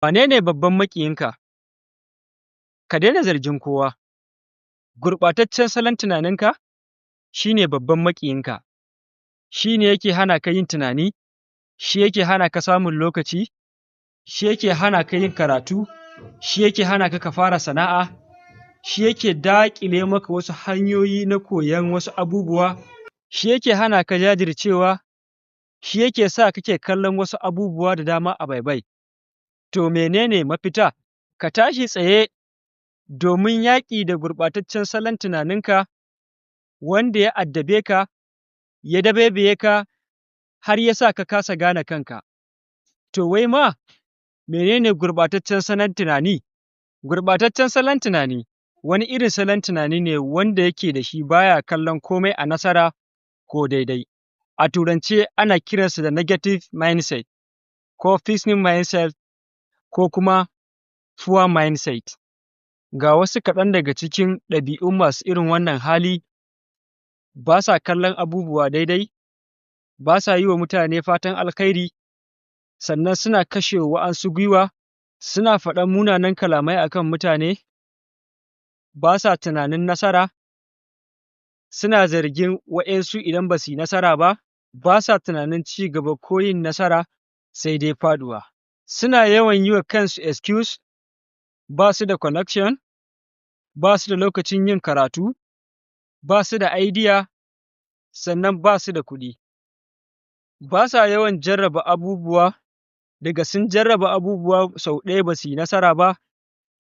Wane ne babban maƙiyinka? Ka daina zargin kowa. Gurɓataccen salon tunaninka shi ne babban maƙiyinka. Shi ne yake hana ka yin tunani, shi yake hana ka samun lokaci, shi yake hana ka yin karatu, shi yake hana ka fara sana'a, shi yake daƙile maka wasu hanyoyi na koyon wasu abubuwa, shi yake hana ka jajircewa, shi yake sa kake kallon wasu abubuwa da dama a baibai. To mene ne mafita? Ka tashi tsaye domin yaƙi da gurɓataccen salon tunaninka wanda ya addabe ka, ya dabaibaye ka, har ya sa ka kasa gane kanka. To wai ma mene ne gurɓataccen salon tunani? Gurɓataccen salon tunani wani irin salon tunani ne wanda yake da shi ba ya kallon komai a nasara ko daidai. A Turance ana kiran sa da negative mindset ko fixing mindset ko kuma poor mindset. Ga wasu kaɗan daga cikin ɗabi'un masu irin wannan hali: ba sa kallon abubuwa daidai, ba sa yi wa mutane fatan alkhairi, sannan suna kashe wa wa'ansu gwiwa, suna faɗan munanan kalamai a kan mutane, ba sa tunanin nasara, suna zargin waɗansu idan ba su yi nasara ba, ba sa tunanin ci gaba ko yin nasara, sai dai faɗuwa. Suna yawan yi wa kansu excuse, ba su da connection, ba su da lokacin yin karatu, ba su da idea, sannan ba su da kuɗi. Ba sa yawan jarraba abubuwa, daga sun jarraba abubuwa sau ɗaya ba su yi nasara ba,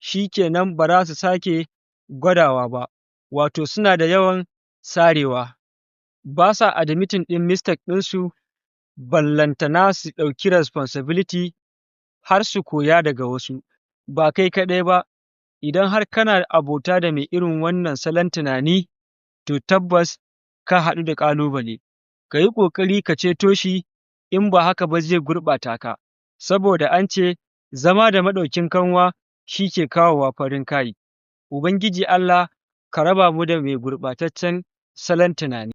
shi kenan ba za su sake gwadawa ba, wato suna da yawan sarewa. Ba sa admitting ɗin mistake ɗinsu, ballantana su ɗauki responsibility har su koya daga wasu. Ba kai kaɗai ba, idan har kana abota da mai irin wannan salon tunani, to tabbas ka haɗu da ƙalubale. Ka yi ƙoƙari ka ceto shi, in ba haka ba zai gurɓata ka, saboda an ce zama da maɗaukin kanwa shi ke kawowa farin kai. Ubangiji Allah ka raba mu da mai gurɓataccen salon tunani.